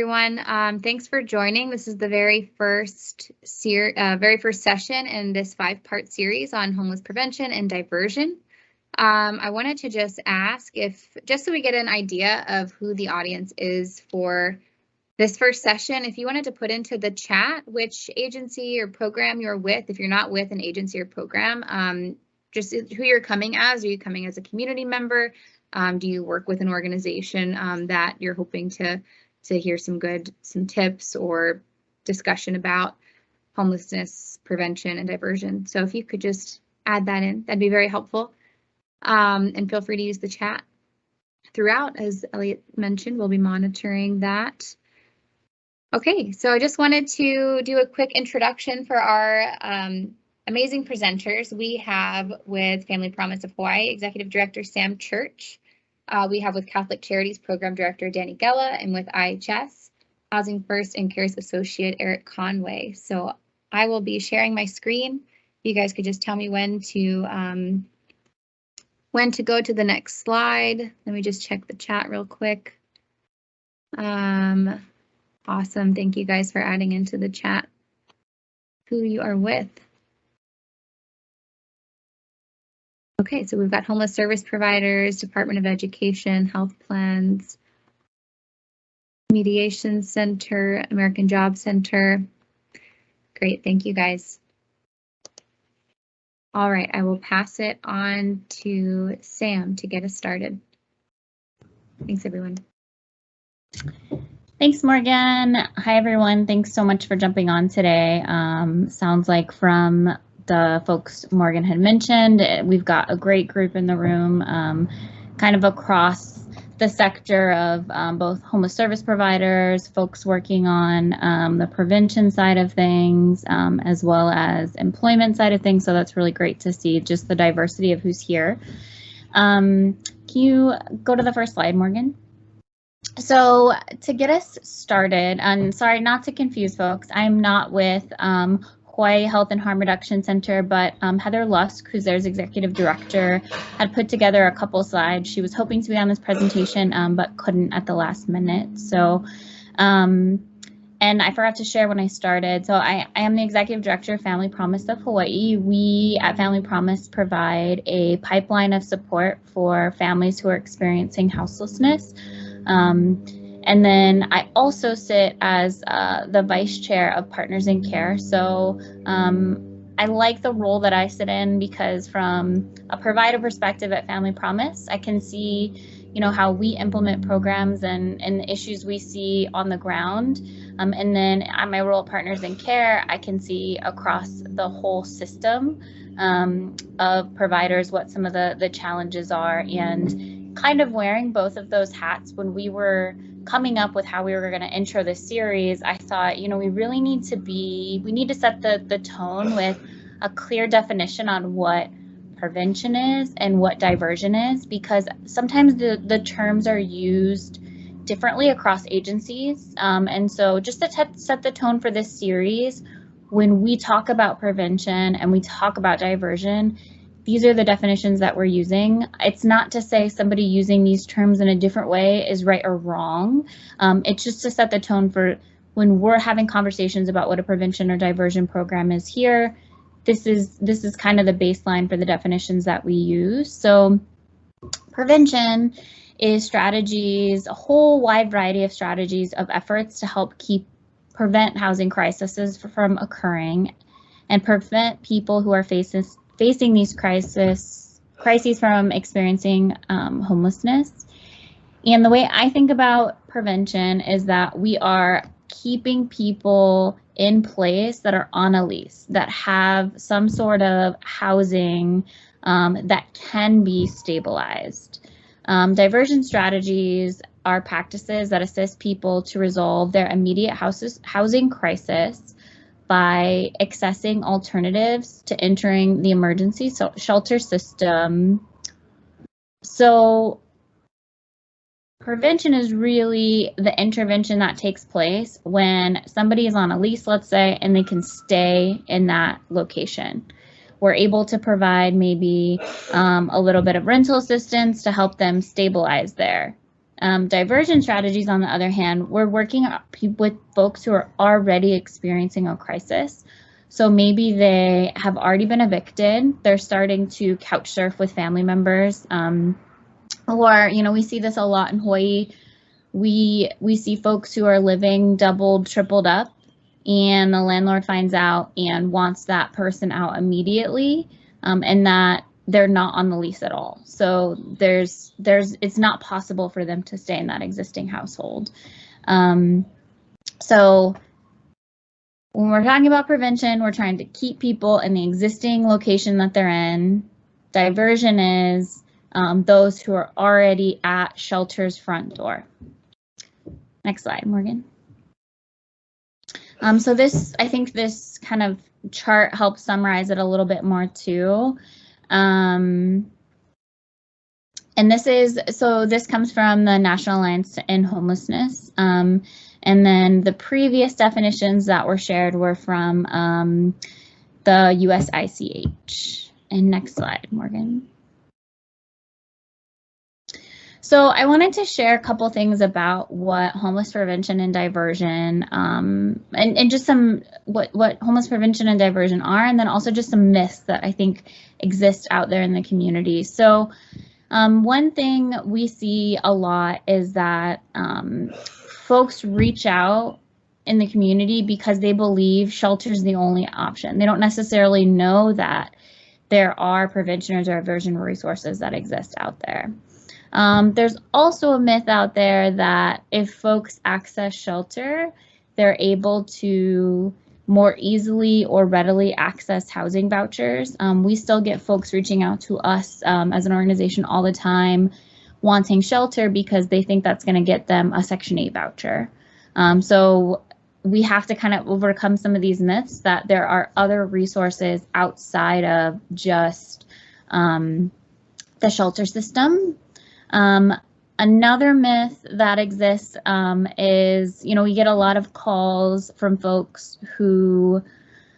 everyone. Thanks for joining. This is the very first session in this 5-part series on homeless prevention and diversion. I wanted to just ask just so we get an idea of who the audience is for this first session, if you wanted to put into the chat which agency or program you're with, if you're not with an agency or program, just who you're coming as. Are you coming as a community member? Do you work with an organization that you're hoping to hear some tips or discussion about homelessness prevention and diversion? So if you could just add that in, that'd be very helpful. And feel free to use the chat throughout. As Elliot mentioned, we'll be monitoring that. Okay, so I just wanted to do a quick introduction for our amazing presenters. We have with Family Promise of Hawaii, Executive Director Sam Church. We have with Catholic Charities Program Director Danny Gella, and with IHS, Housing First and Cares Associate Eric Conway. So I will be sharing my screen. You guys could just tell me when to go to the next slide. Let me just check the chat real quick. Awesome. Thank you guys for adding into the chat who you are with. Okay, so we've got homeless service providers, Department of Education, health plans, Mediation Center, American Job Center. Great, thank you guys. All right, I will pass it on to Sam to get us started. Thanks, everyone. Thanks, Morgan. Hi, everyone. Thanks so much for jumping on today. Sounds like from the folks Morgan had mentioned, we've got a great group in the room, kind of across the sector of both homeless service providers, folks working on the prevention side of things, as well as employment side of things. So that's really great to see just the diversity of who's here. Can you go to the first slide, Morgan? So to get us started, and sorry not to confuse folks, I'm not with Hawaii Health and Harm Reduction Center, but Heather Lusk, who's their executive director, had put together a couple slides. She was hoping to be on this presentation, but couldn't at the last minute. So, and I forgot to share when I started. So I am the executive director of Family Promise of Hawaii. We at Family Promise provide a pipeline of support for families who are experiencing houselessness. And then I also sit as the vice chair of Partners in Care. So I like the role that I sit in because from a provider perspective at Family Promise, I can see, how we implement programs and the issues we see on the ground. And then on my role at Partners in Care, I can see across the whole system of providers what some of the challenges are, and kind of wearing both of those hats. When we were coming up with how we were going to intro this series, I thought, we really need to set the tone with a clear definition on what prevention is and what diversion is, because sometimes the terms are used differently across agencies. And so just to set the tone for this series, when we talk about prevention and we talk about diversion, these are the definitions that we're using. It's not to say somebody using these terms in a different way is right or wrong. It's just to set the tone for when we're having conversations about what a prevention or diversion program is here. This is kind of the baseline for the definitions that we use. So prevention is strategies, a whole wide variety of strategies of efforts to help prevent housing crises from occurring and prevent people who are facing these crises from experiencing homelessness. And the way I think about prevention is that we are keeping people in place that are on a lease, that have some sort of housing that can be stabilized. Diversion strategies are practices that assist people to resolve their immediate housing crisis by accessing alternatives to entering the emergency shelter system. So prevention is really the intervention that takes place when somebody is on a lease, let's say, and they can stay in that location. We're able to provide maybe a little bit of rental assistance to help them stabilize there. Diversion strategies, on the other hand, we're working with folks who are already experiencing a crisis. So maybe they have already been evicted. They're starting to couch surf with family members. Or, we see this a lot in Hawaii. We see folks who are living doubled, tripled up, and the landlord finds out and wants that person out immediately, and that they're not on the lease at all. So it's not possible for them to stay in that existing household. So when we're talking about prevention, we're trying to keep people in the existing location that they're in. Diversion is those who are already at shelter's front door. Next slide, Morgan. So I think this kind of chart helps summarize it a little bit more too. And this comes from the National Alliance to End Homelessness. And then the previous definitions that were shared were from the USICH. And next slide, Morgan. So I wanted to share a couple things about what homeless prevention and diversion, and just some what homeless prevention and diversion are, and then also just some myths that I think exist out there in the community. So one thing we see a lot is that folks reach out in the community because they believe shelter is the only option. They don't necessarily know that there are prevention or diversion resources that exist out there. There's also a myth out there that if folks access shelter, they're able to more easily or readily access housing vouchers. We still get folks reaching out to us as an organization all the time wanting shelter because they think that's going to get them a Section 8 voucher. So we have to kind of overcome some of these myths that there are other resources outside of just the shelter system. Another myth that exists is, we get a lot of calls from folks who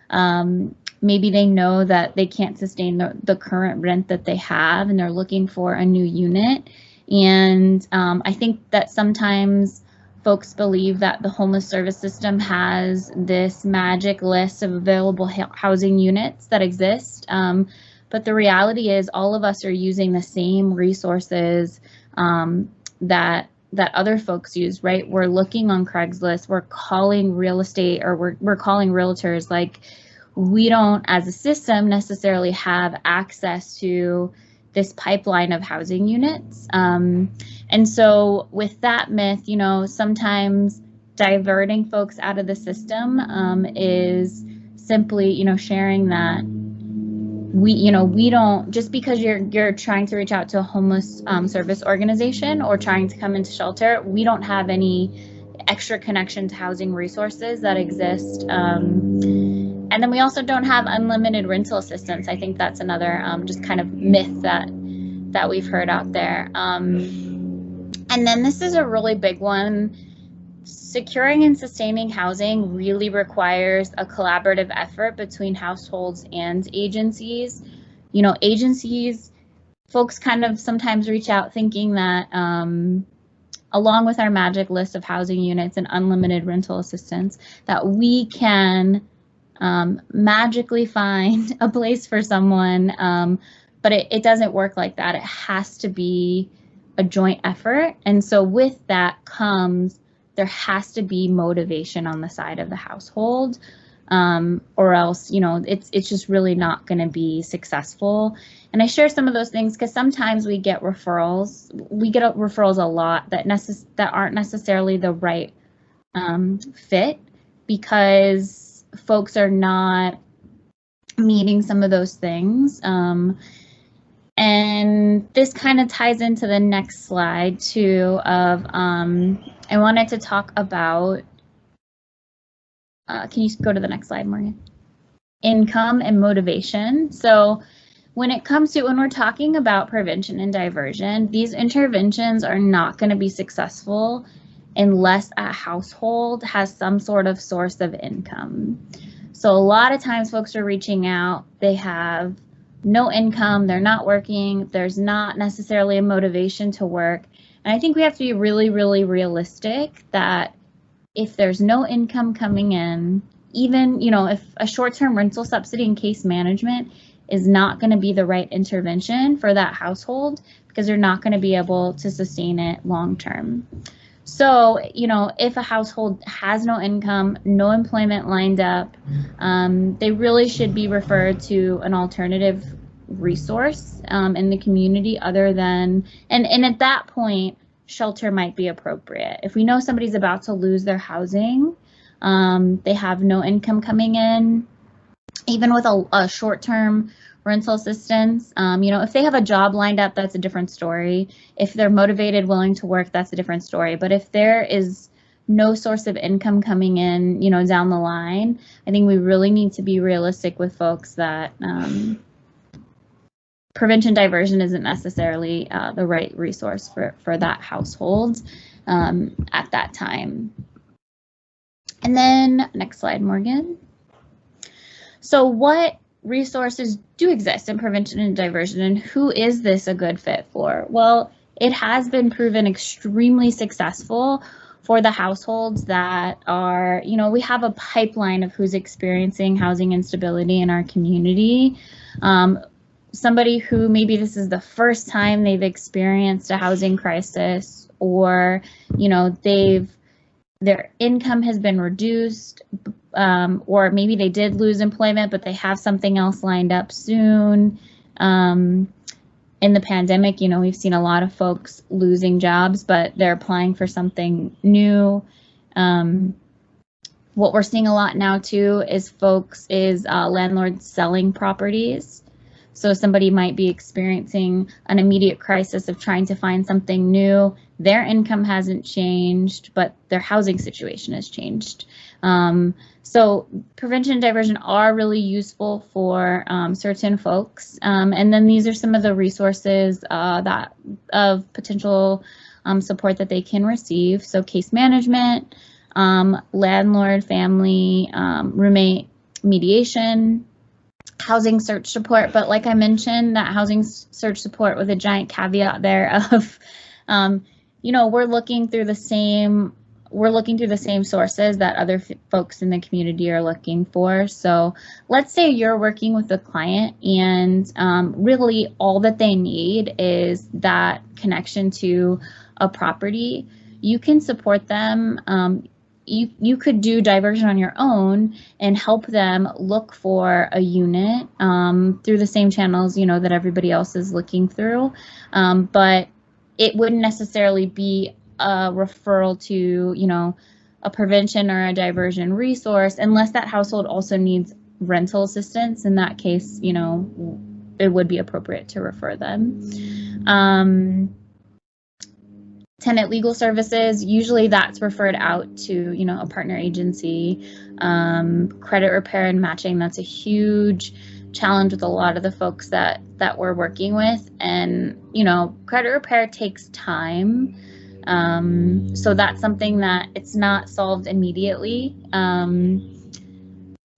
maybe they know that they can't sustain the current rent that they have and they're looking for a new unit. And I think that sometimes folks believe that the homeless service system has this magic list of available housing units that exist. But the reality is all of us are using the same resources that other folks use, right? We're looking on Craigslist, we're calling real estate, or we're calling realtors. Like, we don't as a system necessarily have access to this pipeline of housing units. And so with that myth, sometimes diverting folks out of the system is simply, sharing that we don't, just because you're trying to reach out to a homeless service organization or trying to come into shelter, we don't have any extra connection to housing resources that exist. And then we also don't have unlimited rental assistance. I think that's another just kind of myth that we've heard out there. And then this is a really big one. Securing and sustaining housing really requires a collaborative effort between households and agencies. Agencies, folks kind of sometimes reach out thinking that along with our magic list of housing units and unlimited rental assistance, that we can magically find a place for someone, but it doesn't work like that. It has to be a joint effort. And so with that comes, there has to be motivation on the side of the household, or else, it's just really not going to be successful. And I share some of those things because sometimes we get referrals. We get referrals a lot that aren't necessarily the right fit because folks are not meeting some of those things. And this kind of ties into the next slide too of I wanted to talk about, can you go to the next slide, Morgan? Income and motivation. So when we're talking about prevention and diversion, these interventions are not going to be successful unless a household has some sort of source of income. So a lot of times folks are reaching out, they have no income, they're not working, there's not necessarily a motivation to work, And I think we have to be really, really realistic that if there's no income coming in, even, if a short-term rental subsidy and case management is not going to be the right intervention for that household, because they're not going to be able to sustain it long term. So, if a household has no income, no employment lined up, they really should be referred to an alternative resource in the community other than, and at that point, shelter might be appropriate. If we know somebody's about to lose their housing, they have no income coming in, even with a short-term rental assistance, if they have a job lined up, that's a different story. If they're motivated, willing to work, that's a different story. But if there is no source of income coming in, down the line, I think we really need to be realistic with folks that prevention diversion isn't necessarily the right resource for that household at that time. And then next slide, Morgan. So what resources do exist in prevention and diversion, and who is this a good fit for? Well, it has been proven extremely successful for the households that are, we have a pipeline of who's experiencing housing instability in our community. Somebody who maybe this is the first time they've experienced a housing crisis, or, their income has been reduced, or maybe they did lose employment, but they have something else lined up soon. In the pandemic, we've seen a lot of folks losing jobs, but they're applying for something new. What we're seeing a lot now too is landlords selling properties. So somebody might be experiencing an immediate crisis of trying to find something new. Their income hasn't changed, but their housing situation has changed. So prevention and diversion are really useful for certain folks. And then these are some of the resources of potential support that they can receive. So case management, landlord, family, roommate mediation, housing search support. But like I mentioned, that housing search support with a giant caveat there of, we're looking through the same sources that other folks in the community are looking for. So let's say you're working with a client and really all that they need is that connection to a property. You can support them. You could do diversion on your own and help them look for a unit through the same channels, that everybody else is looking through. But it wouldn't necessarily be a referral to, a prevention or a diversion resource unless that household also needs rental assistance. In that case, it would be appropriate to refer them. Tenant legal services, usually that's referred out to, a partner agency. Credit repair and matching, that's a huge challenge with a lot of the folks that we're working with. And, credit repair takes time. So that's something that it's not solved immediately.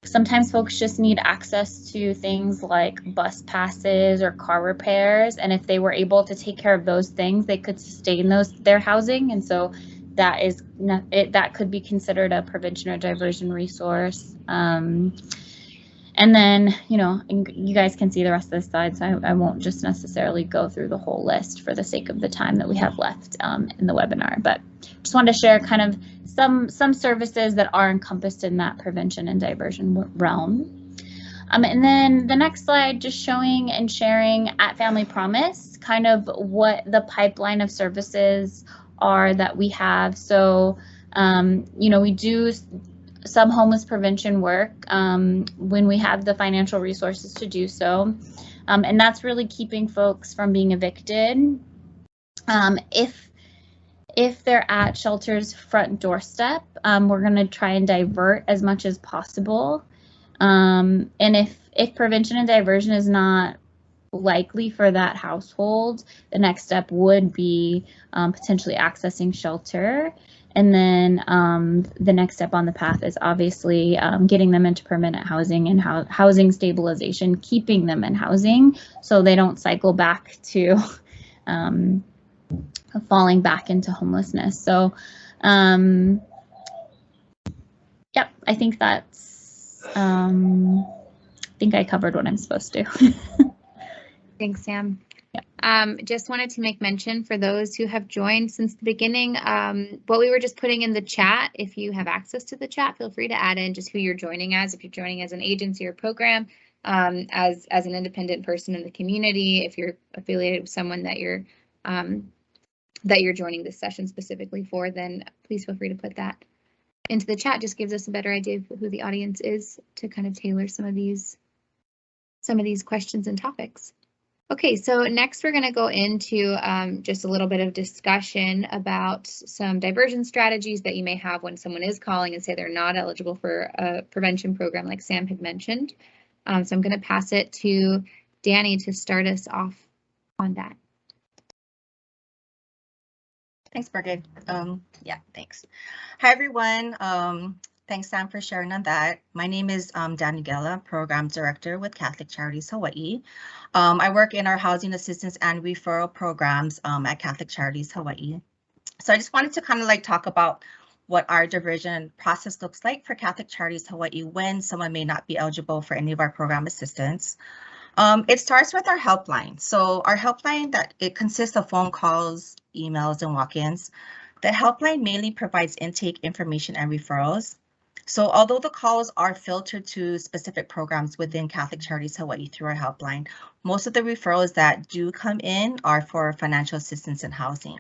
Sometimes folks just need access to things like bus passes or car repairs, and if they were able to take care of those things, they could sustain their housing, and so that could be considered a prevention or diversion resource. And then, you guys can see the rest of the slides, so I won't just necessarily go through the whole list for the sake of the time that we have left in the webinar, but just wanted to share kind of some services that are encompassed in that prevention and diversion realm. And then the next slide, just showing and sharing at Family Promise, kind of what the pipeline of services are that we have. So, we do some homeless prevention work when we have the financial resources to do so. And that's really keeping folks from being evicted. If they're at shelter's front doorstep, we're going to try and divert as much as possible. And if prevention and diversion is not likely for that household, the next step would be potentially accessing shelter. And then the next step on the path is obviously getting them into permanent housing and housing stabilization, keeping them in housing so they don't cycle back to falling back into homelessness. So, yep, I think that's, I think I covered what I'm supposed to. Thanks, Sam. Yeah. Just wanted to make mention for those who have joined since the beginning, what we were just putting in the chat. If you have access to the chat, feel free to add in just who you're joining as, if you're joining as an agency or program, as an independent person in the community, if you're affiliated with someone that you're joining this session specifically for, then please feel free to put that into the chat. Just gives us a better idea of who the audience is to kind of tailor some of these questions and topics. Okay, so next we're going to go into just a little bit of discussion about some diversion strategies that you may have when someone is calling and say they're not eligible for a prevention program like Sam had mentioned. So I'm going to pass it to Danny to start us off on that. Thanks, Birgit. Yeah, thanks. Hi, everyone. Thanks, Sam, for sharing on that. My name is Daniela, Program Director with Catholic Charities Hawaii. I work in our housing assistance and referral programs at Catholic Charities Hawaii. So I just wanted to kind of like talk about what our diversion process looks like for Catholic Charities Hawaii when someone may not be eligible for any of our program assistance. It starts with our helpline. So our helpline, it consists of phone calls, emails, and walk-ins. The helpline mainly provides intake information and referrals. So although the calls are filtered to specific programs within Catholic Charities Hawaii through our helpline, most of the referrals that do come in are for financial assistance and housing.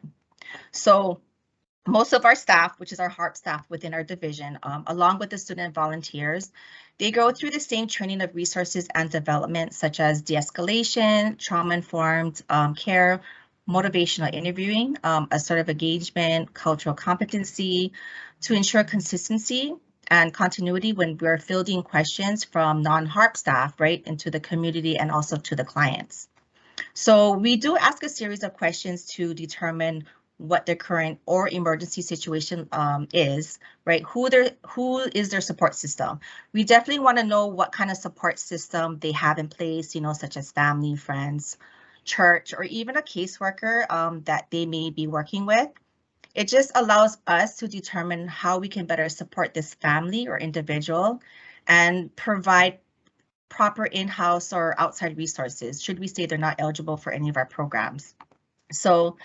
So most of our staff, which is our HARP staff within our division, along with the student volunteers, they go through the same training of resources and development, such as de-escalation, trauma-informed care, motivational interviewing, assertive engagement, cultural competency, to ensure consistency and continuity when we're fielding questions from non-HARP staff, right, into the community and also to the clients. So we do ask a series of questions to determine what their current or emergency situation is, right? Who is their support system? We definitely want to know what kind of support system they have in place, you know, such as family, friends, church, or even a caseworker that they may be working with. It just allows us to determine how we can better support this family or individual and provide proper in-house or outside resources should we say they're not eligible for any of our programs. So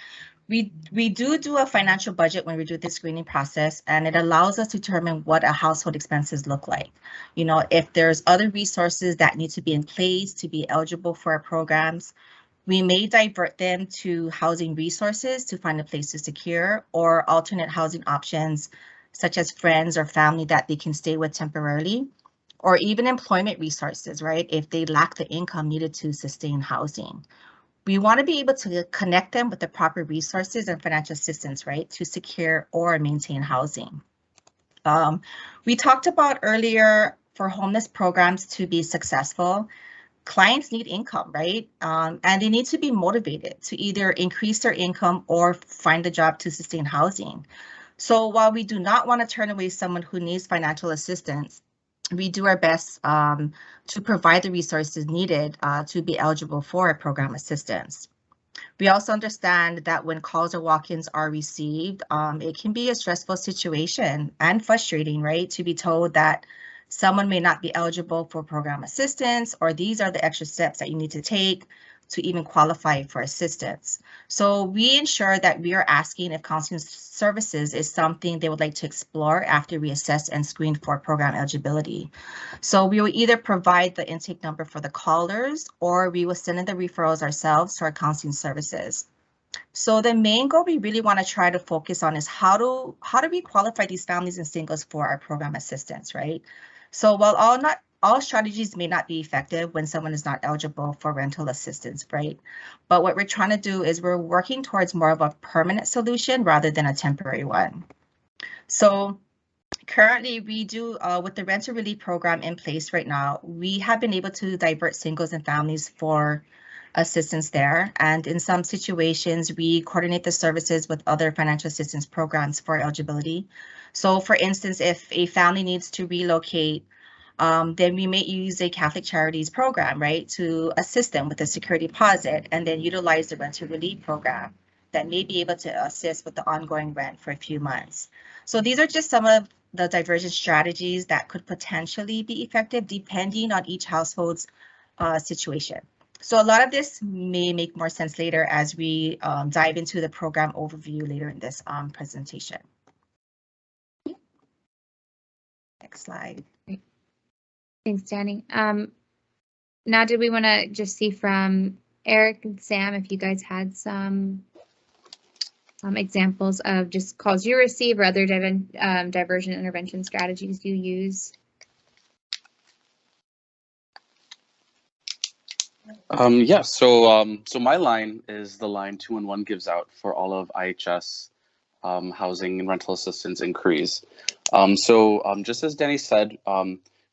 we do a financial budget when we do the screening process, and it allows us to determine what a household expenses look like. You know, if there's other resources that need to be in place to be eligible for our programs, we may divert them to housing resources to find a place to secure, or alternate housing options such as friends or family that they can stay with temporarily, or even employment resources, right, if they lack the income needed to sustain housing. We want to be able to connect them with the proper resources and financial assistance, right, to secure or maintain housing. We talked about earlier, for homeless programs to be successful, clients need income, right? And they need to be motivated to either increase their income or find a job to sustain housing. So while we do not want to turn away someone who needs financial assistance, we do our best to provide the resources needed to be eligible for program assistance. We also understand that when calls or walk-ins are received, it can be a stressful situation and frustrating, right? To be told that someone may not be eligible for program assistance, or these are the extra steps that you need to take to even qualify for assistance. So we ensure that we are asking if counseling services is something they would like to explore after we assess and screen for program eligibility. So we will either provide the intake number for the callers, or we will send in the referrals ourselves to our counseling services. So the main goal we really want to try to focus on is how do we qualify these families and singles for our program assistance, right? So while all strategies may not be effective when someone is not eligible for rental assistance, right? But what we're trying to do is we're working towards more of a permanent solution rather than a temporary one. So currently we do, with the rental relief program in place right now, we have been able to divert singles and families for assistance there. And in some situations, we coordinate the services with other financial assistance programs for eligibility. So for instance, if a family needs to relocate, then we may use a Catholic Charities program, right, to assist them with a security deposit and then utilize the rental relief program that may be able to assist with the ongoing rent for a few months. So these are just some of the diversion strategies that could potentially be effective depending on each household's situation. So a lot of this may make more sense later as we dive into the program overview later in this presentation. Next slide. Thanks, Danny. Now, did we want to just see from Eric and Sam if you guys had some examples of just calls you receive or other diversion intervention strategies you use? Yeah, so my line is the line 211 gives out for all of IHS housing and rental assistance inquiries. Just as Danny said,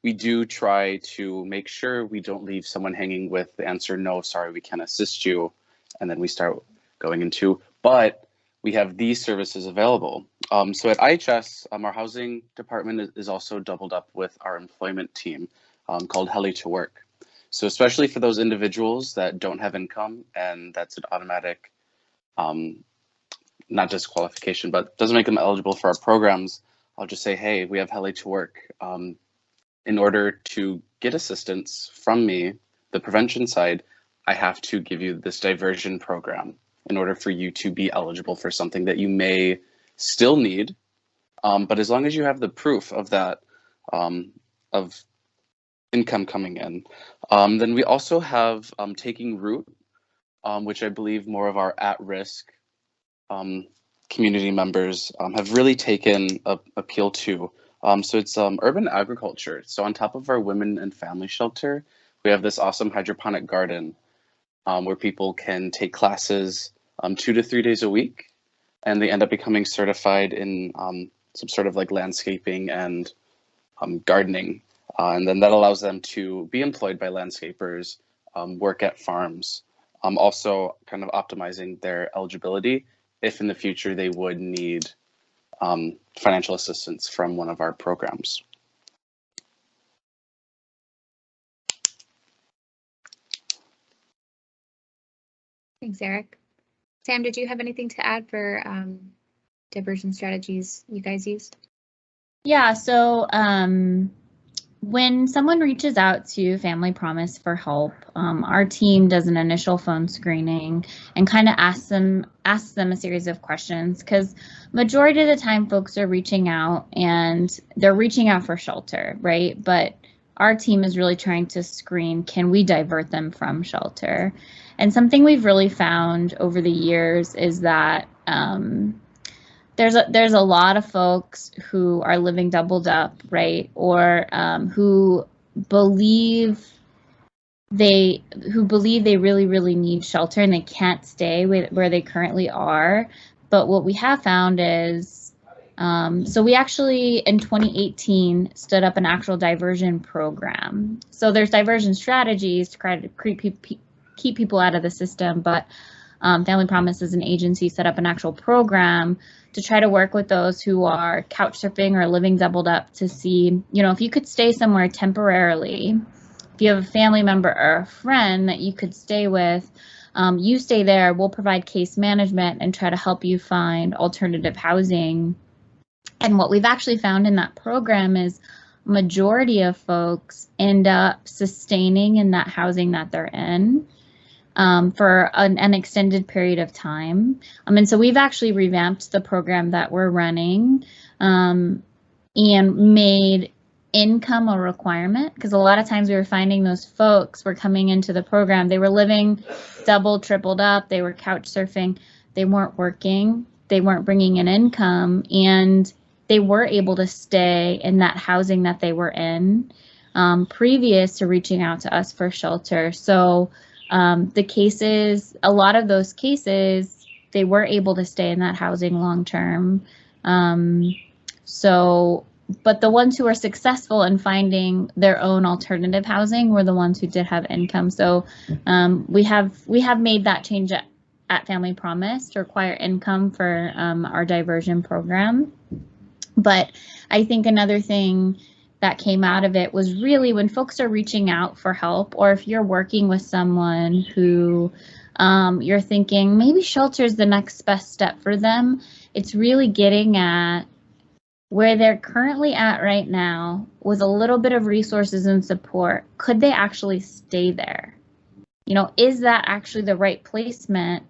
we do try to make sure we don't leave someone hanging with the answer, no, sorry, we can't assist you. And then we start going into, but we have these services available. So at IHS, our housing department is also doubled up with our employment team called Heli to Work. So especially for those individuals that don't have income, and that's an automatic, not disqualification, but doesn't make them eligible for our programs, I'll just say, hey, we have Heli to Work. In order to get assistance from me, the prevention side, I have to give you this diversion program in order for you to be eligible for something that you may still need. But as long as you have the proof of that, of income coming in. Then we also have Taking Root, which I believe more of our at-risk community members have really taken appeal to. So it's urban agriculture. So on top of our women and family shelter, we have this awesome hydroponic garden where people can take classes 2 to 3 days a week, and they end up becoming certified in some sort of like landscaping and gardening. And then that allows them to be employed by landscapers, work at farms, also kind of optimizing their eligibility if in the future they would need financial assistance from one of our programs. Thanks, Eric. Sam, did you have anything to add for diversion strategies you guys use? Yeah, so when someone reaches out to Family Promise for help, our team does an initial phone screening and kind of asks them a series of questions, because majority of the time folks are reaching out and they're reaching out for shelter, right? But our team is really trying to screen, can we divert them from shelter? And something we've really found over the years is that there's a lot of folks who are living doubled up, right? Or who believe they really need shelter and they can't stay where they currently are. But what we have found is, so we actually in 2018 stood up an actual diversion program. So there's diversion strategies to try to keep people out of the system, but Family Promise as an agency set up an actual program to try to work with those who are couch surfing or living doubled up to see, if you could stay somewhere temporarily, if you have a family member or a friend that you could stay with, you stay there, we'll provide case management and try to help you find alternative housing. And what we've actually found in that program is majority of folks end up sustaining in that housing that they're in for an extended period of time. And so we've actually revamped the program that we're running and made income a requirement, because a lot of times we were finding those folks were coming into the program, they were living double, tripled up, they were couch surfing, they weren't working, they weren't bringing in income, and they were able to stay in that housing that they were in previous to reaching out to us for shelter. So the cases, a lot of those cases, they were able to stay in that housing long term. But the ones who were successful in finding their own alternative housing were the ones who did have income. So we have made that change at Family Promise to require income for our diversion program. But I think another thing that came out of it was really when folks are reaching out for help, or if you're working with someone who you're thinking maybe shelter is the next best step for them. It's really getting at where they're currently at right now with a little bit of resources and support. Could they actually stay there? You know, is that actually the right placement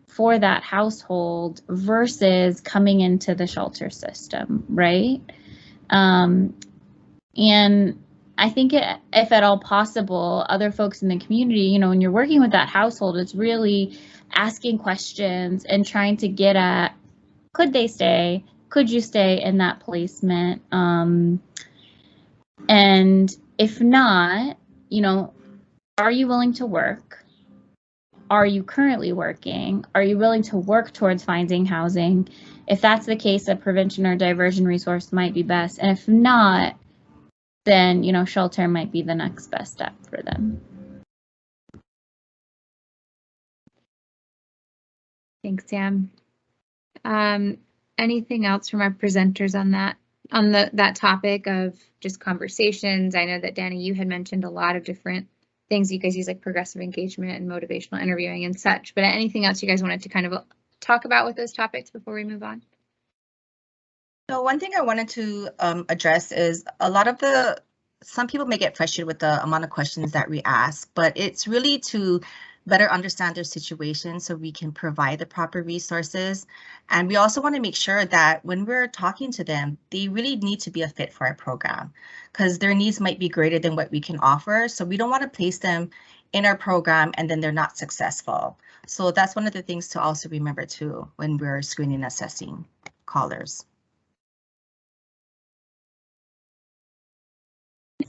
for that household versus coming into the shelter system, right? And I think if at all possible, other folks in the community, you know, when you're working with that household, it's really asking questions and trying to get at, could they stay? Could you stay in that placement? And if not, you know, are you willing to work? Are you currently working? Are you willing to work towards finding housing? If that's the case, a prevention or diversion resource might be best. And if not, then, you know, shelter might be the next best step for them. Thanks, Sam. Anything else from our presenters on that topic of just conversations? I know that Danny, you had mentioned a lot of different things you guys use, like progressive engagement and motivational interviewing and such, but anything else you guys wanted to kind of talk about with those topics before we move on? So one thing I wanted to address is some people may get frustrated with the amount of questions that we ask, but it's really to better understand their situation so we can provide the proper resources. And we also want to make sure that when we're talking to them, they really need to be a fit for our program because their needs might be greater than what we can offer. So we don't want to place them in our program and then they're not successful. So that's one of the things to also remember too when we're screening and assessing callers.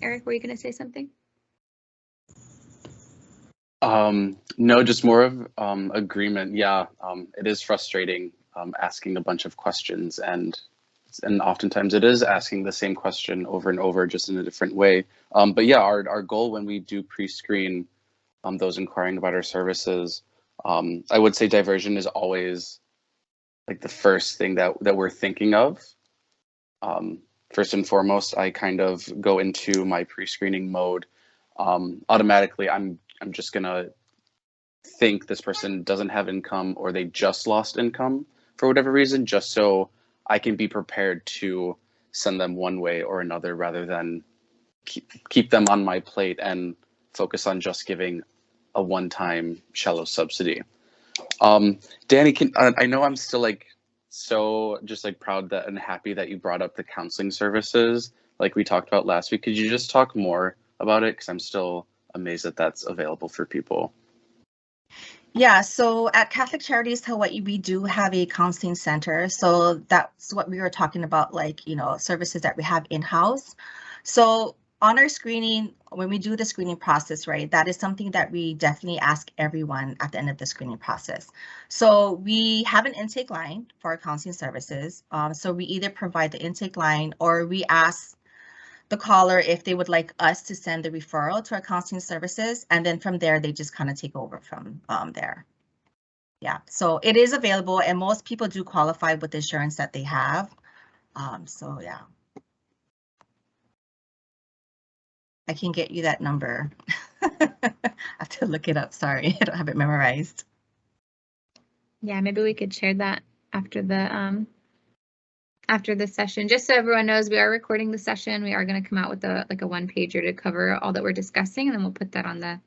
Eric, were you going to say something? No, just more of agreement. Yeah, it is frustrating asking a bunch of questions, and oftentimes it is asking the same question over and over, just in a different way. But yeah, our goal when we do pre-screen those inquiring about our services, I would say diversion is always like the first thing that we're thinking of. First and foremost, I kind of go into my pre-screening mode. Automatically, I'm just gonna think this person doesn't have income or they just lost income for whatever reason, just so I can be prepared to send them one way or another rather than keep them on my plate and focus on just giving a one-time shallow subsidy. Danny, I know I'm still so just proud that and happy that you brought up the counseling services like we talked about last week. Could you just talk more about it? Because I'm still amazed that that's available for people. Yeah, so at Catholic Charities Hawaii, we do have a counseling center. So that's what we were talking about, services that we have in-house. So on our screening, when we do the screening process, right, that is something that we definitely ask everyone at the end of the screening process. So we have an intake line for our counseling services. So we either provide the intake line or we ask the caller if they would like us to send the referral to our counseling services. And then from there, they just kind of take over from there. Yeah, so it is available and most people do qualify with the insurance that they have. So yeah. I can get you that number. I have to look it up. Sorry, I don't have it memorized. Yeah, maybe we could share that after the session. Just so everyone knows, we are recording the session. We are going to come out with a one-pager to cover all that we're discussing, and then we'll put that on the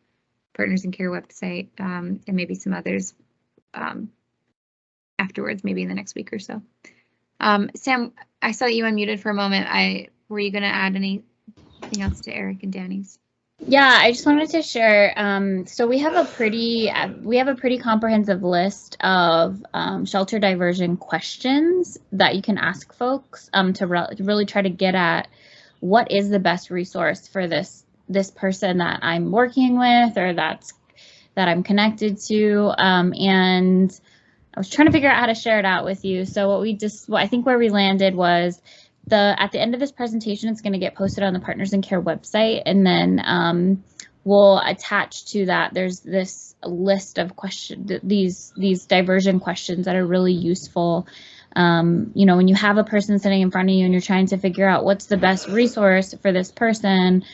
Partners in Care website and maybe some others afterwards, maybe in the next week or so. Sam, I saw that you unmuted for a moment. Were you going to add anything else to Eric and Danny's? Yeah, I just wanted to share. So we have a pretty comprehensive list of shelter diversion questions that you can ask folks to really try to get at what is the best resource for this person that I'm working with or that I'm connected to. And I was trying to figure out how to share it out with you. So I think where we landed was at the end of this presentation, it's going to get posted on the Partners in Care website, and then we'll attach to that. There's this list of questions, these diversion questions that are really useful. When you have a person sitting in front of you and you're trying to figure out what's the best resource for this person,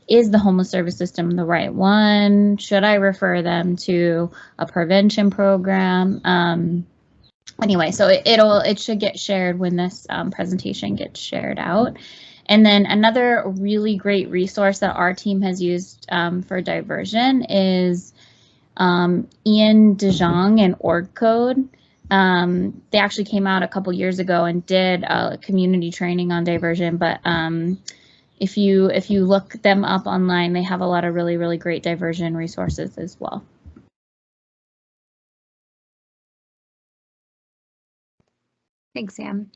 is the homeless service system the right one? Should I refer them to a prevention program? Anyway, so it should get shared when this presentation gets shared out. And then another really great resource that our team has used for diversion is Ian DeJong and Org Code. They actually came out a couple years ago and did community training on diversion, but if you look them up online, they have a lot of really, really great diversion resources as well. Thanks, Sam.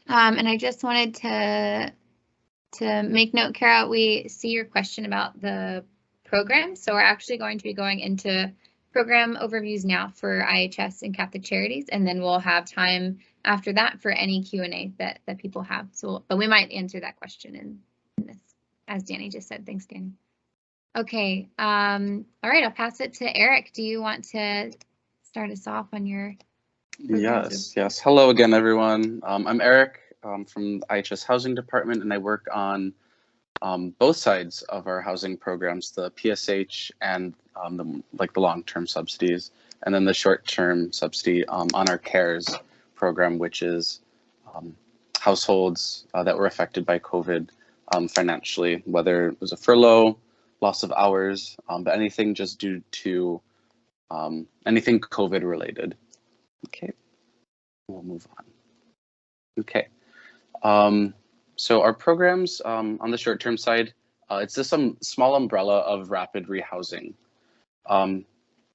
And I just wanted to make note, Kara, we see your question about the program. So we're actually going to be going into program overviews now for IHS and Catholic Charities, and then we'll have time after that for any Q&A that people have. So, but we might answer that question in this, as Danny just said. Thanks, Danny. Okay, all right, I'll pass it to Eric. Do you want to start us off on your Yes. Hello again, everyone. I'm Eric from the IHS Housing Department, and I work on both sides of our housing programs, the PSH and the long-term subsidies, and then the short-term subsidy on our CARES program, which is households that were affected by COVID financially, whether it was a furlough, loss of hours, but anything just due to anything COVID related. Okay, we'll move on. Okay, so our programs on the short-term side, it's just some small umbrella of rapid rehousing.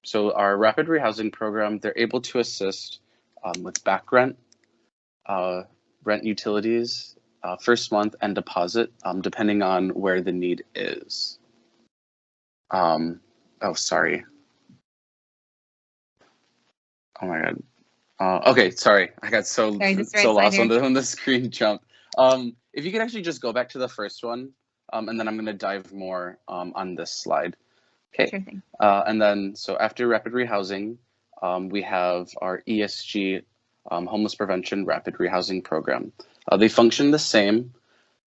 So our rapid rehousing program, they're able to assist with back rent, rent utilities, first month and deposit, depending on where the need is. Oh, sorry. Oh my God. Okay, sorry. I got so lost when the screen jumped. If you could actually just go back to the first one, and then I'm going to dive more on this slide. Okay. Sure thing. And then, so after rapid rehousing, we have our ESG, homeless prevention rapid rehousing program. They function the same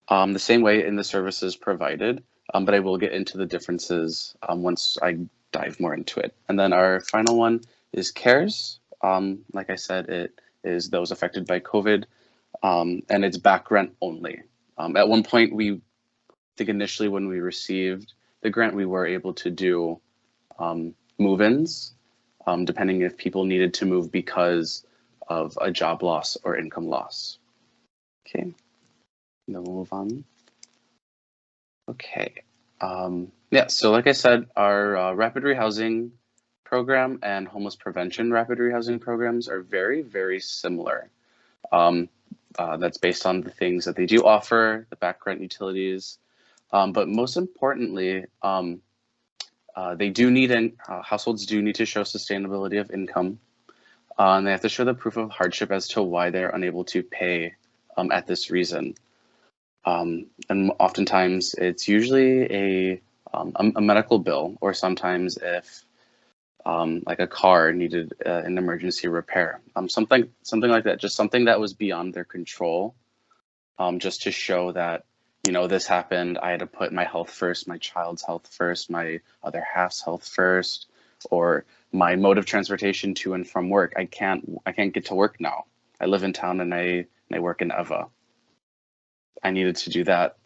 way in the services provided, but I will get into the differences once I dive more into it. And then our final one is CARES. Like I said, it is those affected by COVID, and it's back rent only. At one point, I think initially when we received the grant, we were able to do move-ins, depending if people needed to move because of a job loss or income loss. Okay, and then we'll move on. Okay, yeah, so like I said, our rapid rehousing program and homeless prevention rapid rehousing programs are very, very similar. That's based on the things that they do offer, the back rent utilities, but most importantly, they do need, households do need to show sustainability of income, and they have to show the proof of hardship as to why they're unable to pay at this reason. And oftentimes it's usually a medical bill, or sometimes if like a car needed an emergency repair, something like that, just something that was beyond their control, just to show that, you know, this happened, I had to put my health first, my child's health first, my other half's health first, or my mode of transportation to and from work. I can't get to work now. I live in town and I work in Eva. I needed to do that.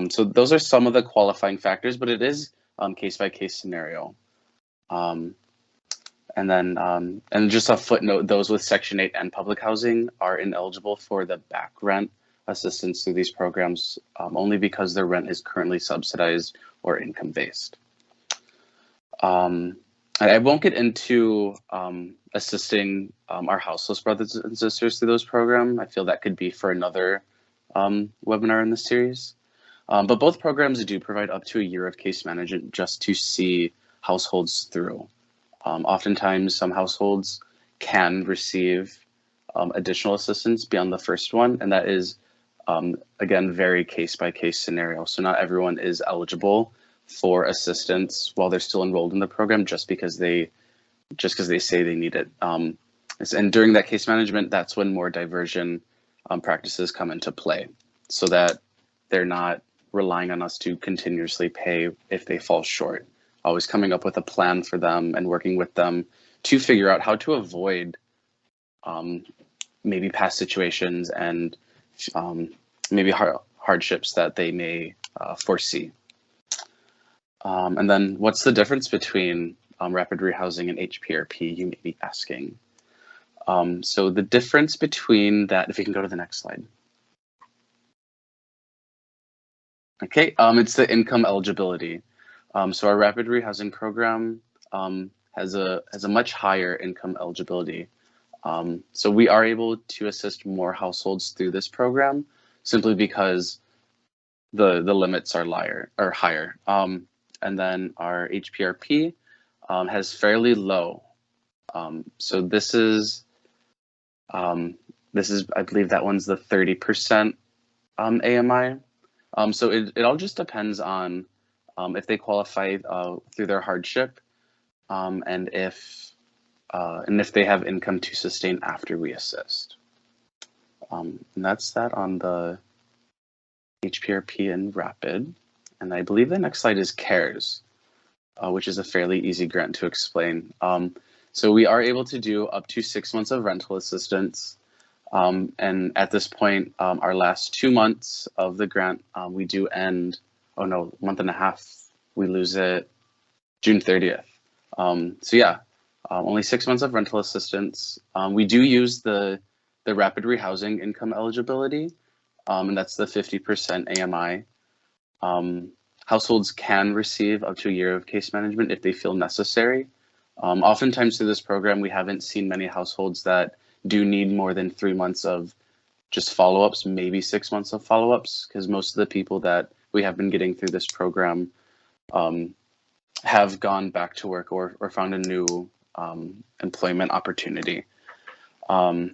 So those are some of the qualifying factors, but it is case by case scenario. And then, and just a footnote, those with Section 8 and public housing are ineligible for the back rent assistance through these programs, only because their rent is currently subsidized or income based. I won't get into assisting our houseless brothers and sisters through those programs. I feel that could be for another webinar in the series. But both programs do provide up to a year of case management just to see households through. Oftentimes, some households can receive additional assistance beyond the first one, and that is, again, very case-by-case scenario. So not everyone is eligible for assistance while they're still enrolled in the program just because they say they need it. And during that case management, that's when more diversion practices come into play, so that they're not relying on us to continuously pay if they fall short. Always coming up with a plan for them and working with them to figure out how to avoid maybe past situations and maybe hardships that they may foresee. And then what's the difference between rapid rehousing and HPRP, you may be asking. So the difference between that, if we can go to the next slide. Okay, it's the income eligibility. So our rapid rehousing program has a much higher income eligibility. So we are able to assist more households through this program simply because the limits are higher. And then our HPRP has fairly low. So this is, I believe that one's the 30% AMI. So it all just depends on if they qualify through their hardship and if they have income to sustain after we assist. And that's that on the HPRP and rapid. And I believe the next slide is CARES, which is a fairly easy grant to explain. So we are able to do up to 6 months of rental assistance. And at this point, our last 2 months of the grant, we do end, month and a half, we lose it June 30th. So yeah, only 6 months of rental assistance. We do use the rapid rehousing income eligibility, and that's the 50% AMI. Households can receive up to a year of case management if they feel necessary. Oftentimes through this program, we haven't seen many households that do need more than 3 months of just follow-ups, maybe 6 months of follow-ups, because most of the people that we have been getting through this program have gone back to work or found a new employment opportunity. So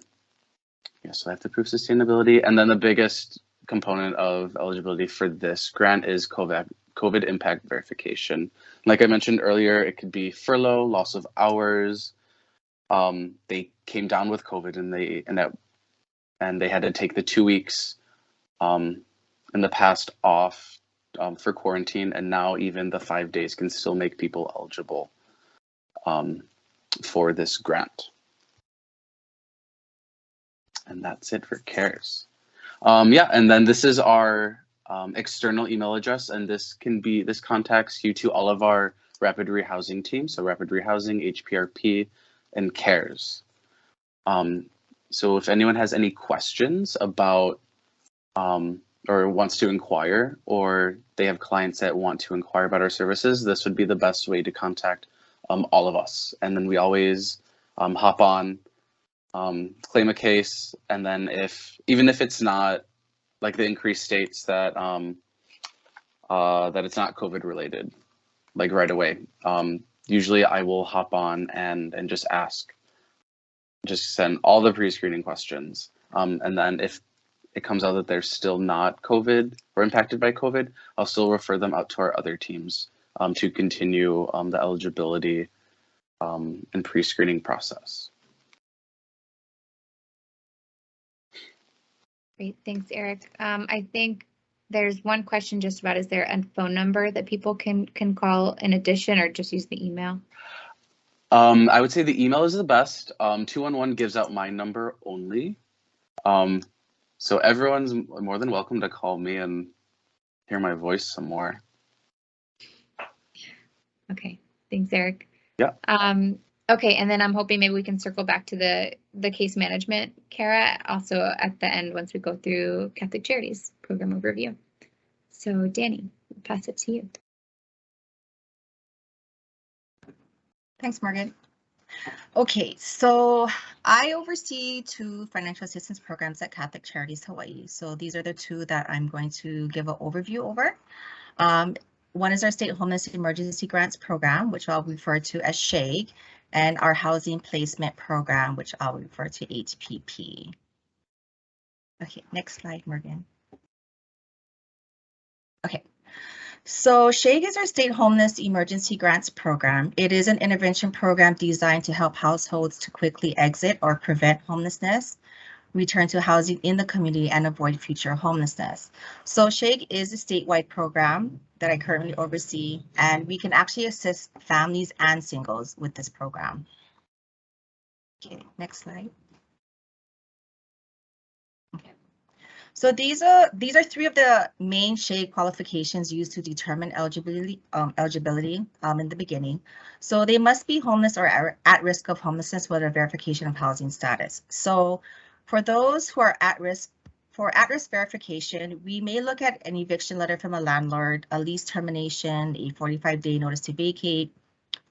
I have to prove sustainability. And then the biggest component of eligibility for this grant is COVID impact verification. Like I mentioned earlier, it could be furlough, loss of hours. They came down with COVID and they had to take the 2 weeks in the past off for quarantine, and now even the 5 days can still make people eligible for this grant. And that's it for CARES. And then this is our external email address, and this contacts you to all of our rapid rehousing teams, so rapid rehousing, HPRP, and CARES. So if anyone has any questions about or wants to inquire, or they have clients that want to inquire about our services, this would be the best way to contact all of us. And then we always hop on, claim a case, and then even if it's not, like the increase states that that it's not COVID related, like right away, usually I will hop on and just send all the pre-screening questions. And then if it comes out that they're still not COVID or impacted by COVID, I'll still refer them out to our other teams to continue the eligibility and pre-screening process. Great, thanks, Eric. I think there's one question just about, is there a phone number that people can call in addition, or just use the email? I would say the email is the best. 211 gives out my number only. So everyone's more than welcome to call me and hear my voice some more. Okay, thanks, Eric. Yeah. Okay, and then I'm hoping maybe we can circle back to the case management, Kara, also at the end once we go through Catholic Charities program overview. So Danny, I'll pass it to you. Thanks, Morgan. Okay, so I oversee 2 financial assistance programs at Catholic Charities Hawaii. So these are the 2 that I'm going to give an overview over. One is our State Homeless Emergency Grants Program, which I'll refer to as SHAG, and our Housing Placement Program, which I'll refer to HPP. Okay, next slide, Morgan. Okay. So SHAG is our State Homeless Emergency Grants Program. It is an intervention program designed to help households to quickly exit or prevent homelessness. return to housing in the community, and avoid future homelessness. So SHAKE is a statewide program that I currently oversee, and we can actually assist families and singles with this program. Okay, next slide. Okay. So these are three of the main SHAKE qualifications used to determine eligibility in the beginning. So they must be homeless or at risk of homelessness with a verification of housing status. So for those who are at risk, for at-risk verification, we may look at an eviction letter from a landlord, a lease termination, a 45-day notice to vacate,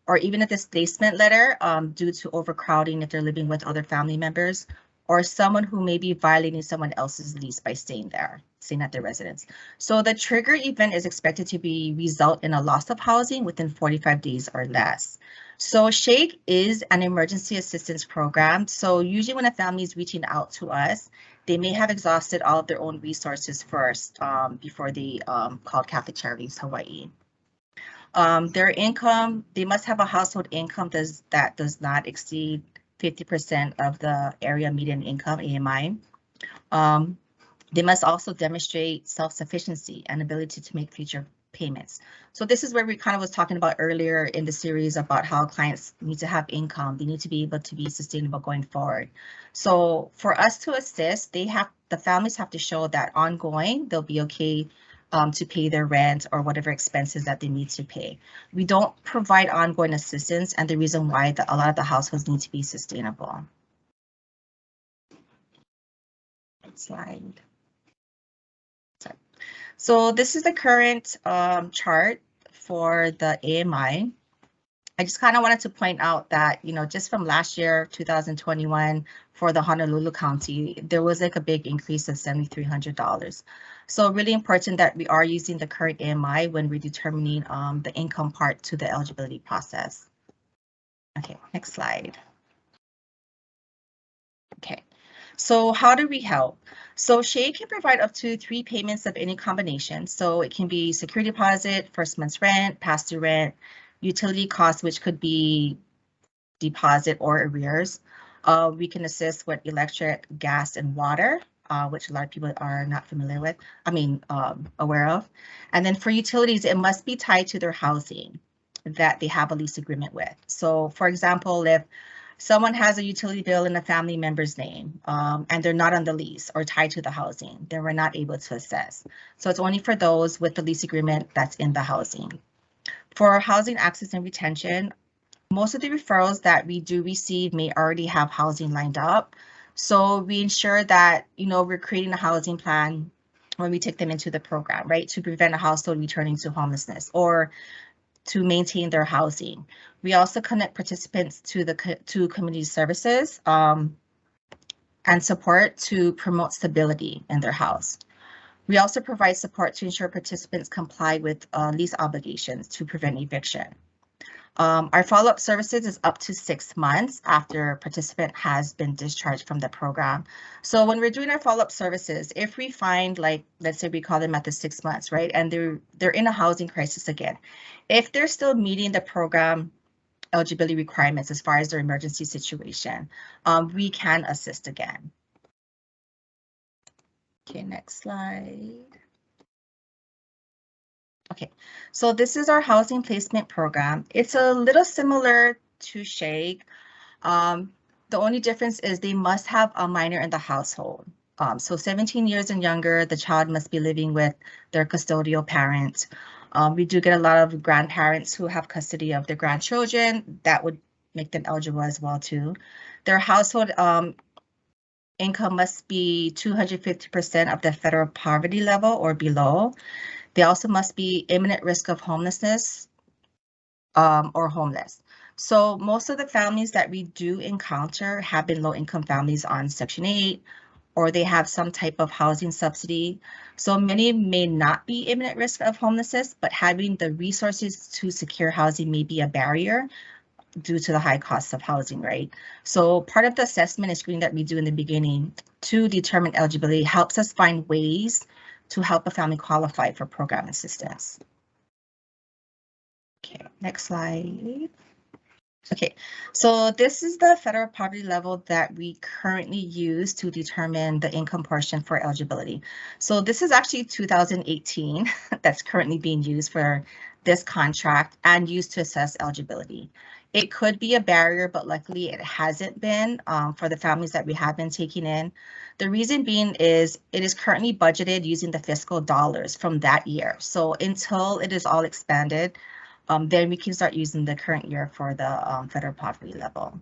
or even a displacement letter due to overcrowding if they're living with other family members, or someone who may be violating someone else's lease by staying at their residence. So the trigger event is expected to result in a loss of housing within 45 days or less. So SHAKE is an emergency assistance program. So usually when a family is reaching out to us, they may have exhausted all of their own resources first before they call Catholic Charities Hawaii. Their income, they must have a household income that does not exceed 50% of the area median income, AMI. They must also demonstrate self-sufficiency and ability to make future payments. So this is where we kind of was talking about earlier in the series about how clients need to have income. They need to be able to be sustainable going forward. So for us to assist, the families have to show that ongoing, they'll be okay to pay their rent or whatever expenses that they need to pay. We don't provide ongoing assistance, and the reason why a lot of the households need to be sustainable. Next slide. Sorry. So this is the current chart for the AMI. I just kind of wanted to point out that, just from last year, 2021, for the Honolulu County, there was like a big increase of $7,300. So really important that we are using the current AMI when we're determining the income part to the eligibility process. Okay, next slide. Okay, so how do we help? So SHAKE can provide up to 3 payments of any combination. So it can be security deposit, first month's rent, pass-through rent, utility costs, which could be deposit or arrears. We can assist with electric, gas, and water, which a lot of people are not familiar with, aware of. And then for utilities, it must be tied to their housing that they have a lease agreement with. So for example, if someone has a utility bill in a family member's name and they're not on the lease or tied to the housing, then we're not able to assess. So it's only for those with the lease agreement that's in the housing. For housing access and retention, most of the referrals that we do receive may already have housing lined up. So we ensure that, we're creating a housing plan when we take them into the program, right, to prevent a household returning to homelessness or to maintain their housing. We also connect participants to community services and support to promote stability in their house. We also provide support to ensure participants comply with lease obligations to prevent eviction. Our follow-up services is up to 6 months after a participant has been discharged from the program. So when we're doing our follow-up services, if we find, like, let's say we call them at the 6 months, right, and they're in a housing crisis again, if they're still meeting the program eligibility requirements as far as their emergency situation, we can assist again. Okay, next slide. Okay, so this is our housing placement program. It's a little similar to SHAKE. The only difference is they must have a minor in the household. So 17 years and younger, the child must be living with their custodial parent. We do get a lot of grandparents who have custody of their grandchildren. That would make them eligible as well too. Their household income must be 250% of the federal poverty level or below. They also must be imminent risk of homelessness or homeless. So most of the families that we do encounter have been low-income families on Section 8, or they have some type of housing subsidy. So many may not be imminent risk of homelessness, but having the resources to secure housing may be a barrier due to the high cost of housing, right? So part of the assessment and screening that we do in the beginning to determine eligibility helps us find ways to help a family qualify for program assistance. Okay, next slide. Okay, so this is the federal poverty level that we currently use to determine the income portion for eligibility. So this is actually 2018 that's currently being used for this contract and used to assess eligibility. It could be a barrier, but luckily it hasn't been for the families that we have been taking in. The reason being is it is currently budgeted using the fiscal dollars from that year. So until it is all expanded, then we can start using the current year for the federal poverty level.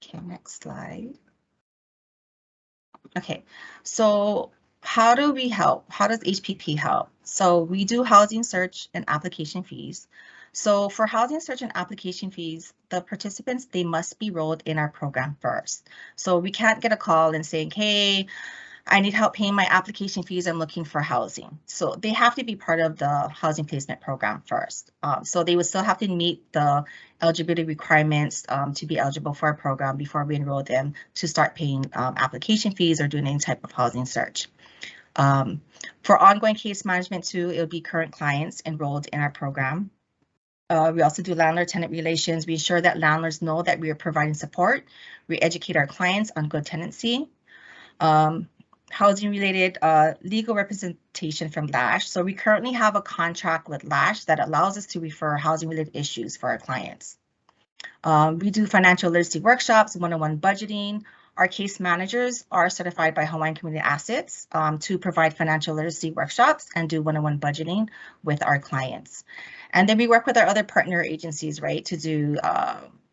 Okay, next slide. Okay, so how do we help? How does HPP help? So we do housing search and application fees. So for housing search and application fees, the participants, they must be enrolled in our program first. So we can't get a call and saying, hey, I need help paying my application fees. I'm looking for housing. So they have to be part of the housing placement program first. So they would still have to meet the eligibility requirements to be eligible for our program before we enroll them to start paying application fees or doing any type of housing search. For ongoing case management too, it would be current clients enrolled in our program. We also do landlord-tenant relations. We ensure that landlords know that we are providing support. We educate our clients on good tenancy. Housing related legal representation from LASH. So we currently have a contract with LASH that allows us to refer housing related issues for our clients. We do financial literacy workshops, one-on-one budgeting. Our case managers are certified by Hawaiian Community Assets to provide financial literacy workshops and do one-on-one budgeting with our clients. And then we work with our other partner agencies, right, to do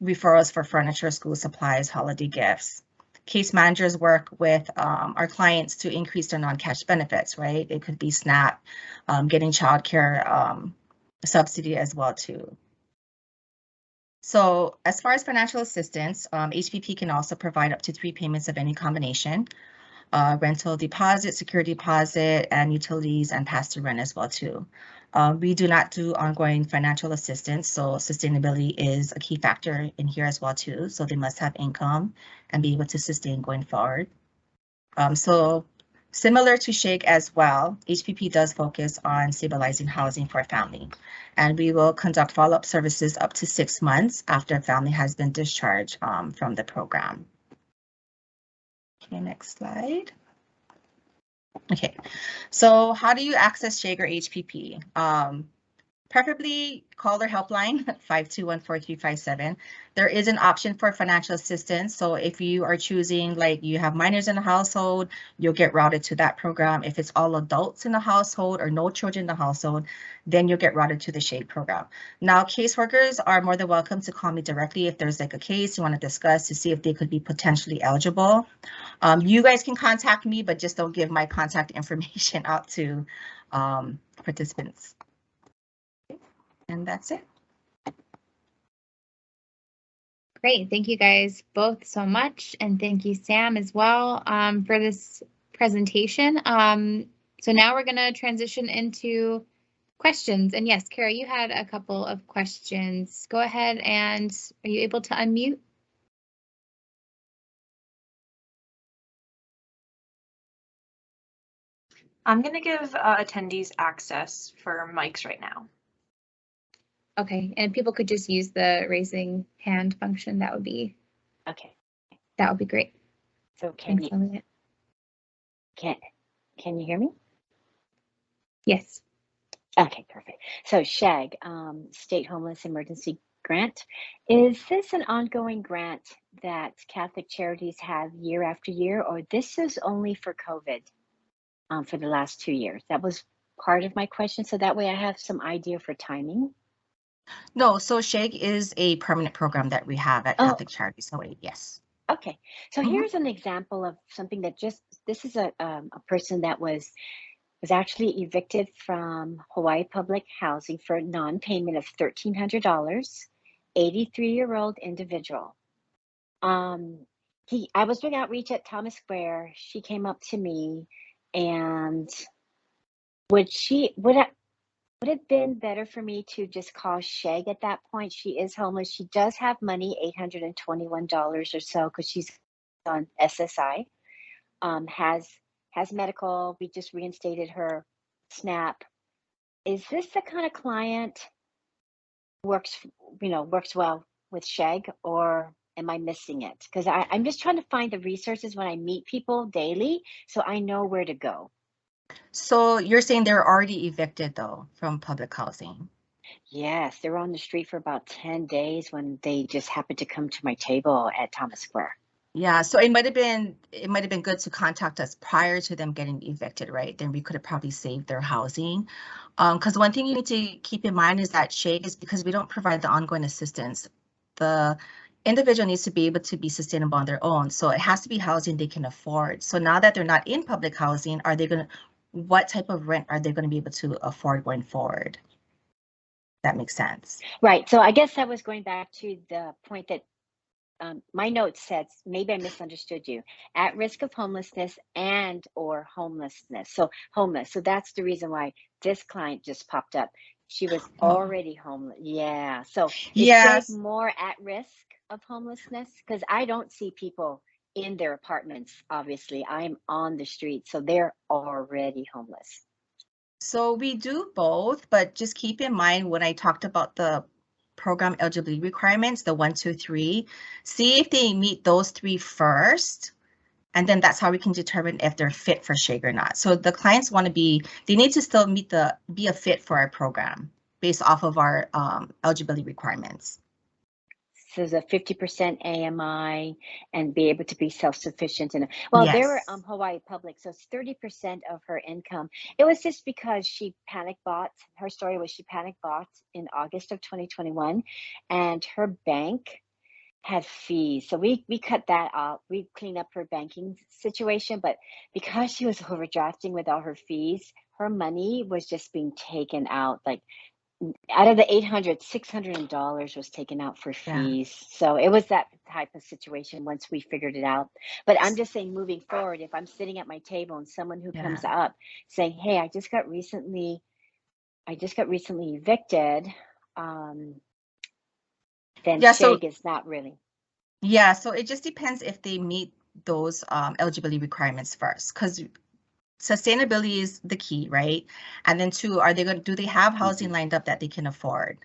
referrals for furniture, school supplies, holiday gifts. Case managers work with our clients to increase their non-cash benefits, right? It could be SNAP, getting childcare subsidy as well too. So as far as financial assistance, HPP can also provide up to 3 payments of any combination, rental deposit, security deposit, and utilities and pass-through rent as well too. We do not do ongoing financial assistance, so sustainability is a key factor in here as well too. So they must have income and be able to sustain going forward. So similar to Shake as well, HPP does focus on stabilizing housing for a family, and we will conduct follow-up services up to 6 months after a family has been discharged from the program. Okay, next slide. Okay, so how do you access Shake or HPP? Preferably call their helpline 521-4357. There is an option for financial assistance. So if you are choosing, like you have minors in the household, you'll get routed to that program. If it's all adults in the household or no children in the household, then you'll get routed to the SHADE program. Now, caseworkers are more than welcome to call me directly if there's like a case you want to discuss to see if they could be potentially eligible. You guys can contact me, but just don't give my contact information out to participants. And that's it. Great. Thank you guys both so much. And thank you, Sam, as well for this presentation. So now we're going to transition into questions. And yes, Kara, you had a couple of questions. Go ahead, and are you able to unmute? I'm going to give attendees access for mics right now. Okay, and if people could just use the raising hand function, that would be okay. That would be great. So can Thanks, you Elliot. can you hear me? Yes. Okay, perfect. So SHAG, State Homeless Emergency Grant, is this an ongoing grant that Catholic Charities have year after year, or this is only for COVID for the last 2 years? That was part of my question, so that way I have some idea for timing. No, so SHAG is a permanent program that we have at Catholic Charities Hawaii, yes. Okay, so here's an example of something that this is a person that was actually evicted from Hawaii Public Housing for non-payment of $1,300, 83-year-old individual. I was doing outreach at Thomas Square. She came up to me, and would it have been better for me to just call Shag at that point? She is homeless. She does have money, $821 or so, because she's on SSI, has medical. We just reinstated her SNAP. Is this the kind of client works, works well with Sheg, or am I missing it? Because I'm just trying to find the resources when I meet people daily, so I know where to go. So you're saying they're already evicted though from public housing? Yes, they were on the street for about 10 days when they just happened to come to my table at Thomas Square. Yeah, so it might have been good to contact us prior to them getting evicted, right? Then we could have probably saved their housing. Because one thing you need to keep in mind is that SHAG is because we don't provide the ongoing assistance. The individual needs to be able to be sustainable on their own. So it has to be housing they can afford. So now that they're not in public housing, what type of rent are they going to be able to afford going forward? That makes sense. Right. So I guess I was going back to the point that my note says, maybe I misunderstood you, at risk of homelessness and or homelessness. So homeless. So that's the reason why this client just popped up. She was already homeless. Yeah. So is Yes. Shag more at risk of homelessness? Because I don't see people in their apartments. Obviously, I'm on the street, so they're already homeless. So we do both, but just keep in mind when I talked about the program eligibility requirements, the 1, 2, 3, see if they meet those 3 first, and then that's how we can determine if they're fit for SHAG or not. So the clients they need to still be a fit for our program based off of our eligibility requirements. So there's a 50% AMI and be able to be self-sufficient. And well, Yes. they were Hawaii Public, so it's 30% of her income. It was just because she panic bought. Her story was she panic bought in August of 2021, and her bank had fees. So we cut that out. We cleaned up her banking situation, but because she was overdrafting with all her fees, her money was just being taken out. Like out of the $800, $600 was taken out for fees. Yeah. So it was that type of situation once we figured it out. But I'm just saying, moving forward, if I'm sitting at my table and someone who comes up saying, hey, I just got recently evicted, then SHAG is not really. Yeah, so it just depends if they meet those eligibility requirements first, because sustainability is the key, right? And then 2, do they have housing lined up that they can afford?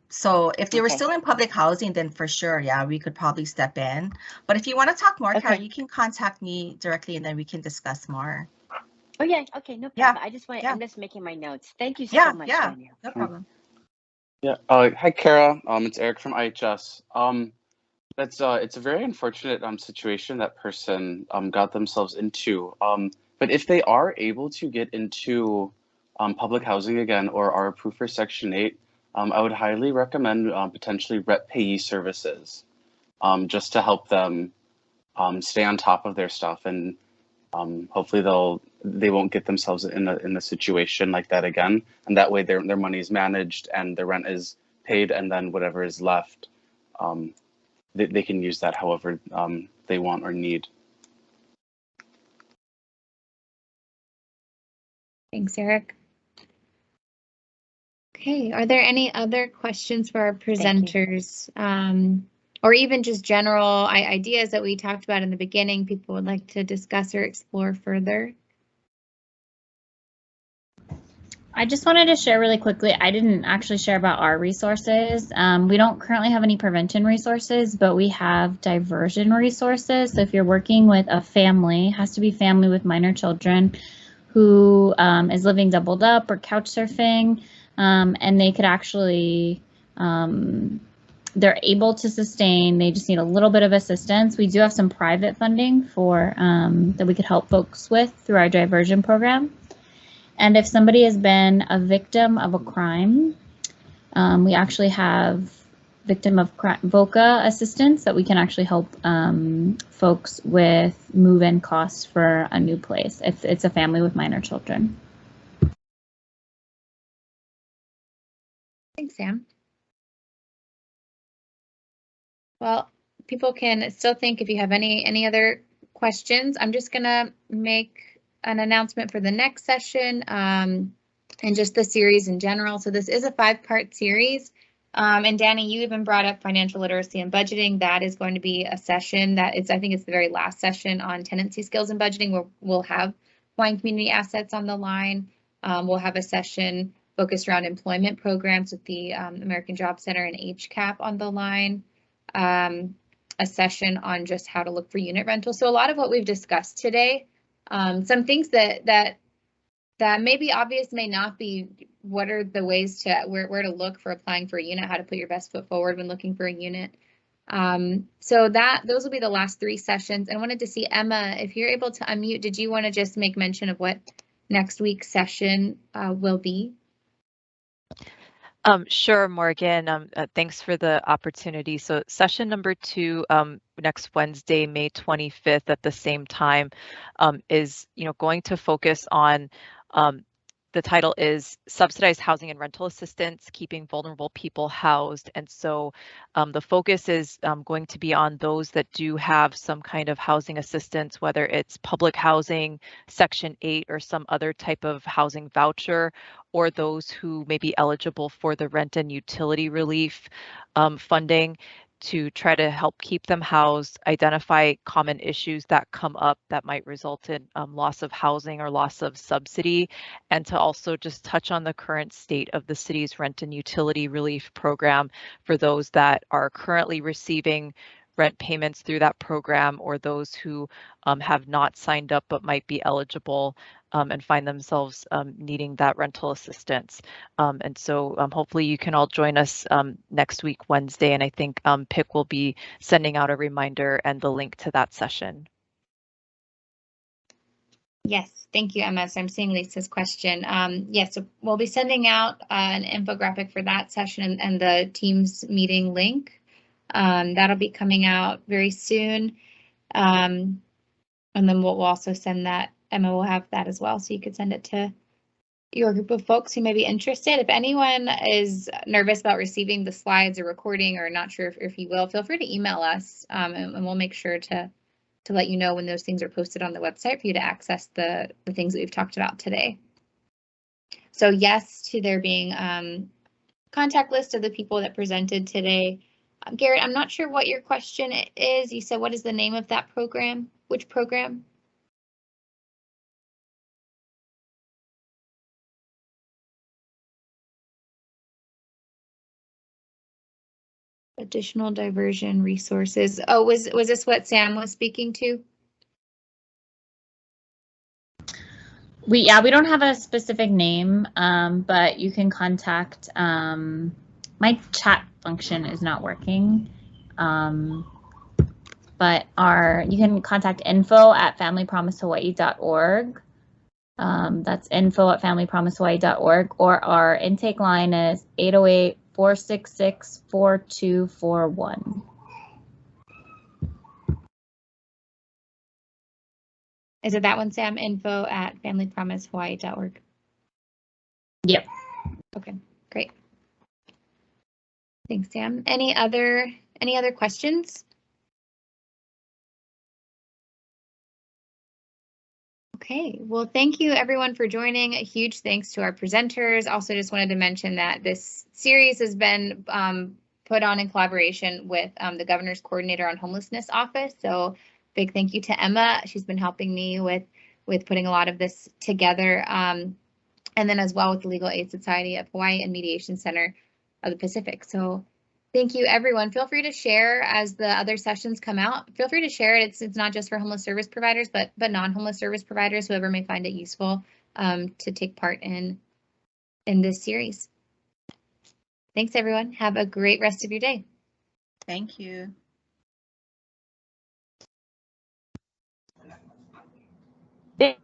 So if they were still in public housing, then for sure, yeah, we could probably step in. But if you want to talk more, Kara, you can contact me directly and then we can discuss more. Oh yeah, okay, no problem. I'm just making my notes. Thank you so much, Daniel. No problem. Yeah. Hi, Kara. It's Eric from IHS. It's a very unfortunate situation that person got themselves into. But if they are able to get into public housing again or are approved for Section 8, I would highly recommend potentially rep payee services, just to help them stay on top of their stuff, and hopefully they won't get themselves in a situation like that again. And that way their money is managed and their rent is paid, and then whatever is left, they can use that however they want or need. Thanks, Eric. Okay, are there any other questions for our presenters? Or even just general ideas that we talked about in the beginning, people would like to discuss or explore further? I just wanted to share really quickly, I didn't actually share about our resources. We don't currently have any prevention resources, but we have diversion resources. So if you're working with a family, has to be family with minor children who is living doubled up or couch surfing, and they could actually, they're able to sustain, they just need a little bit of assistance. We do have some private funding for that we could help folks with through our diversion program. And if somebody has been a victim of a crime, we actually have victim of crime VOCA assistance that we can actually help folks with move-in costs for a new place if it's a family with minor children. Thanks, Sam. Well, people can still think if you have any other questions. I'm just gonna make an announcement for the next session and just the series in general. So this is a 5-part series. And Danny, you even brought up financial literacy and budgeting. That is going to be a session I think it's the very last session on tenancy skills and budgeting, where we'll have Hawaiian community assets on the line. We'll have a session focused around employment programs with the American Job Center and HCAP on the line. A session on just how to look for unit rental. So a lot of what we've discussed today, some things that may be obvious may not be. What are the ways to where to look for applying for a unit, how to put your best foot forward when looking for a unit. So those will be the last 3 sessions. And I wanted to see, Emma, if you're able to unmute, did you want to just make mention of what next week's session will be? Sure, Morgan. Thanks for the opportunity. So session number 2 next Wednesday, May 25th at the same time is going to focus on the title is Subsidized Housing and Rental Assistance, Keeping Vulnerable People Housed. And so the focus is going to be on those that do have some kind of housing assistance, whether it's public housing, Section 8, or some other type of housing voucher, or those who may be eligible for the rent and utility relief funding, to try to help keep them housed, identify common issues that come up that might result in loss of housing or loss of subsidy, and to also just touch on the current state of the city's rent and utility relief program for those that are currently receiving rent payments through that program, or those who have not signed up but might be eligible and find themselves needing that rental assistance. And so hopefully you can all join us next week, Wednesday, and I think PIC will be sending out a reminder and the link to that session. Yes, thank you, Emma. So I'm seeing Lisa's question. Yes, so we'll be sending out an infographic for that session and the Teams meeting link. That'll be coming out very soon. And then we'll also send that. Emma will have that as well, so you could send it to your group of folks who may be interested. If anyone is nervous about receiving the slides or recording, or not sure if you will, feel free to email us, and we'll make sure to let you know when those things are posted on the website for you to access the things that we've talked about today. So yes to there being contact list of the people that presented today. Garrett, I'm not sure what your question is. You said, what is the name of that program? Which program? Additional diversion resources. Oh, was this what Sam was speaking to? We don't have a specific name, but you can contact, my chat function is not working, but you can contact info@familypromisehawaii.org. That's info@familypromisehawaii.org, or our intake line is 808-466-4241. Is it that one, Sam? info@familypromisehawaii.org. Yep. Okay, great. Thanks, Sam. Any other questions? Okay, well, thank you everyone for joining. A huge thanks to our presenters. Also, just wanted to mention that this series has been put on in collaboration with the Governor's Coordinator on Homelessness Office. So big thank you to Emma. She's been helping me with putting a lot of this together. And then as well with the Legal Aid Society of Hawaii and Mediation Center of the Pacific. So thank you, everyone. Feel free to share as the other sessions come out. Feel free to share it. It's not just for homeless service providers, but non-homeless service providers, whoever may find it useful to take part in this series. Thanks, everyone. Have a great rest of your day. Thank you. Thank